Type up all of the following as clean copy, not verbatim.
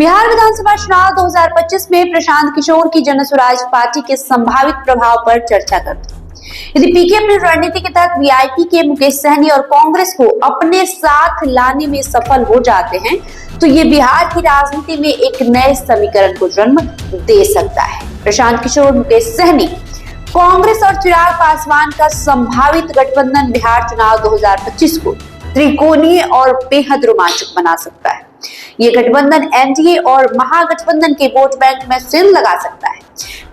बिहार विधानसभा चुनाव 2025 में प्रशांत किशोर की जन स्वराज पार्टी के संभावित प्रभाव पर चर्चा करते हैं। यदि पीके अपनी रणनीति के तहत वीआईपी के मुकेश सहनी और कांग्रेस को अपने साथ लाने में सफल हो जाते हैं तो ये बिहार की राजनीति में एक नए समीकरण को जन्म दे सकता है। प्रशांत किशोर, मुकेश सहनी, कांग्रेस और चिराग पासवान का संभावित गठबंधन बिहार चुनाव 2025 को त्रिकोणीय और बेहद रोमांचक बना सकता है। ये गठबंधन एनडीए और महागठबंधन के वोट बैंक में सिल लगा सकता है,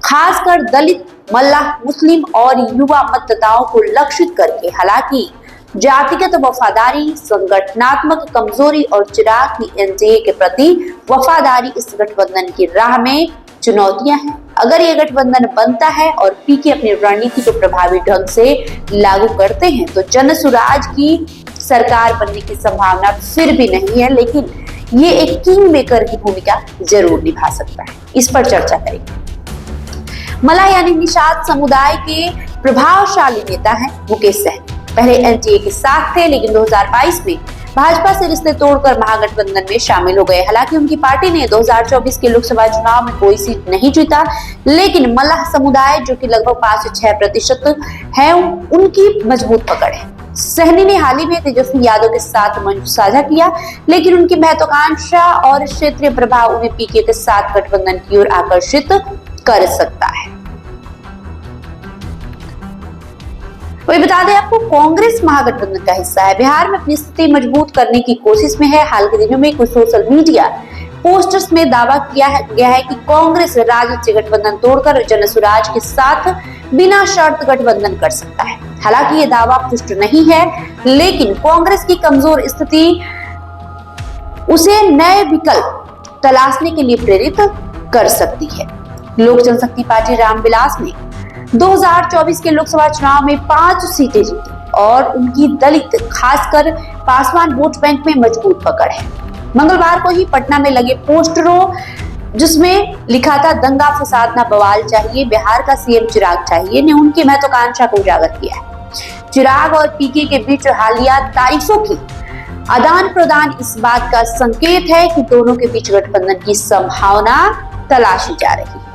खासकर दलित, मल्लाह, मुस्लिम और युवा मतदाताओं को लक्षित करके। हालांकि जातिगत वफादारी, संगठनात्मक कमजोरी और चिराग की एनडीए के प्रति वफादारी इस गठबंधन की राह में चुनौतियां हैं। अगर ये गठबंधन बनता है और पीके अपनी रणनीति को प्रभावी ढंग से लागू करते हैं तो जन स्वराज की सरकार बनने की संभावना फिर भी नहीं है, लेकिन ये एक किंग मेकर की भूमिका जरूर निभा सकता है। इस पर चर्चा करेंगे। मल्लाह यानी निषाद समुदाय के प्रभावशाली नेता हैं मुकेश सहनी। पहले एनडीए के साथ थे, लेकिन 2022 में भाजपा से रिश्ते तोड़कर महागठबंधन में शामिल हो गए। हालांकि उनकी पार्टी ने 2024 के लोकसभा चुनाव में कोई सीट नहीं जीता, लेकिन मल्लाह समुदाय जो कि लगभग 5 से 6% है, उनकी मजबूत पकड़ है। सहनी ने हाल ही में तेजस्वी यादव के साथ मंच साझा किया, लेकिन उनकी महत्वाकांक्षा और क्षेत्रीय प्रभाव उन्हें पीके के साथ गठबंधन की ओर आकर्षित कर सकता है। वही बता दें आपको, कांग्रेस महागठबंधन का हिस्सा है, बिहार में अपनी स्थिति मजबूत करने की कोशिश में है। हाल के दिनों में कुछ सोशल मीडिया पोस्टर्स में दावा किया गया है कि कांग्रेस राजद से गठबंधन तोड़कर जन स्वराज के साथ बिना शर्त गठबंधन कर सकता है। हालांकि ये दावा पुष्ट नहीं है, लेकिन कांग्रेस की कमजोर स्थिति उसे नए विकल्प तलाशने के लिए प्रेरित कर सकती है। लोक जनशक्ति पार्टी रामविलास ने 2024 के लोकसभा चुनाव में 5 सीटें जीती और उनकी दलित, खासकर पासवान वोट बैंक में मजबूत पकड़ है। मंगलवार को ही पटना में लगे पोस्टरों जिसमें लिखा था दंगा फसाद ना बवाल चाहिए, बिहार का सीएम चिराग चाहिए, ने उनकी महत्वाकांक्षा को उजागर किया है। चिराग और पीके के बीच हालिया तारीफों की आदान प्रदान इस बात का संकेत है कि दोनों के बीच गठबंधन की संभावना तलाशी जा रही है।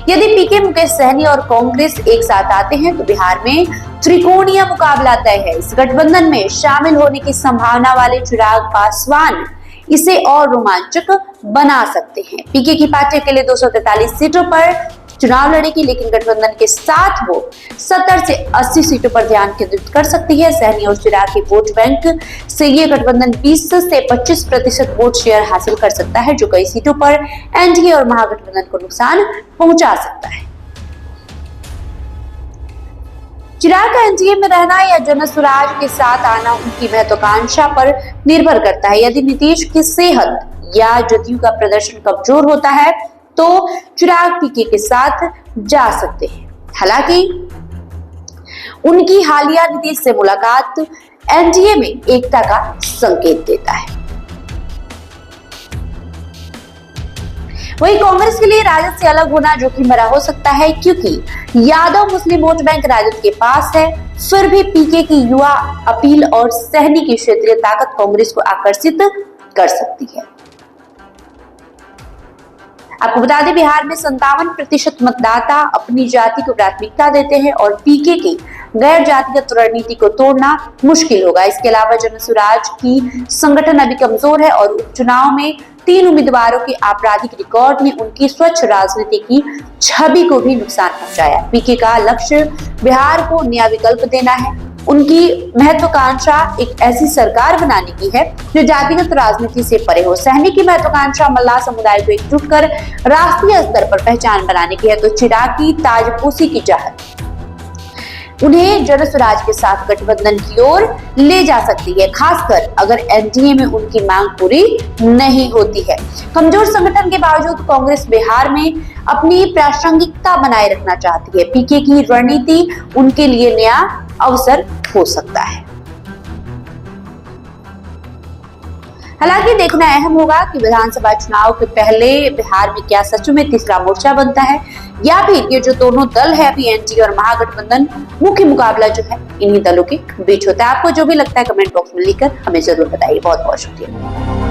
यदि पीके, मुकेश सहनी और कांग्रेस एक साथ आते हैं तो बिहार में त्रिकोणीय मुकाबला तय है। इस गठबंधन में शामिल होने की संभावना वाले चिराग पासवान इसे और रोमांचक बना सकते हैं। पीके की पार्टी के लिए 243 सीटों पर चुनाव लड़ेगी, लेकिन गठबंधन के साथ वो 70 से 80 सीटों पर ध्यान केंद्रित कर सकती है। सहनी और चिराग के वोट बैंक से ये गठबंधन 20 से 25% वोट शेयर हासिल कर सकता है, जो कई सीटों पर एनडीए और महागठबंधन को नुकसान पहुंचा सकता है। चिराग का एनडीए में रहना या जन स्वराज के साथ आना उनकी महत्वाकांक्षा पर निर्भर करता है। यदि नीतीश की सेहत या जदयू का प्रदर्शन कमजोर होता है तो चिराग पीके के साथ जा सकते हैं। हालांकि उनकी हालिया नीतीश से मुलाकात एनडीए में एकता का संकेत देता है। वही कांग्रेस के लिए राजद से अलग होना जोखिम भरा हो सकता है, क्योंकि यादव मुस्लिम वोट बैंक राजद के पास है। फिर भी पीके की युवा अपील और सहनी की क्षेत्रीय ताकत कांग्रेस को आकर्षित कर सकती है। आपको बता दें, बिहार में 57% मतदाता अपनी जाति को प्राथमिकता देते हैं और पीके की गैर जातिगत रणनीति को तोड़ना मुश्किल होगा। इसके अलावा जन स्वराज की संगठन अभी कमजोर है और उपचुनाव में 3 उम्मीदवारों के आपराधिक रिकॉर्ड ने उनकी स्वच्छ राजनीति की छवि को भी नुकसान पहुंचाया। पीके का लक्ष्य बिहार को नया विकल्प देना है। उनकी महत्वाकांक्षा एक ऐसी सरकार बनाने की है जो जातिगत राजनीति से परे हो। सहनी की महत्वाकांक्षा मल्लाह समुदाय को एकजुट कर राष्ट्रीय स्तर पर पहचान बनाने की है, तो चिराग की ताजपोशी की चाहत उन्हें जन स्वराज के साथ गठबंधन की ओर ले जा सकती है, खासकर अगर एनडीए में उनकी मांग पूरी नहीं होती है। कमजोर संगठन के बावजूद कांग्रेस बिहार में अपनी प्रासंगिकता बनाए रखना चाहती है। पीके की रणनीति उनके लिए नया अवसर हो सकता है। हालांकि देखना अहम होगा कि विधानसभा चुनाव के पहले बिहार में क्या सच में तीसरा मोर्चा बनता है, या फिर ये जो दोनों दल है अभी एनडीए और महागठबंधन, मुख्य मुकाबला जो है इन्हीं दलों के बीच होता है। आपको जो भी लगता है कमेंट बॉक्स में लिखकर हमें जरूर बताइए। बहुत बहुत शुक्रिया।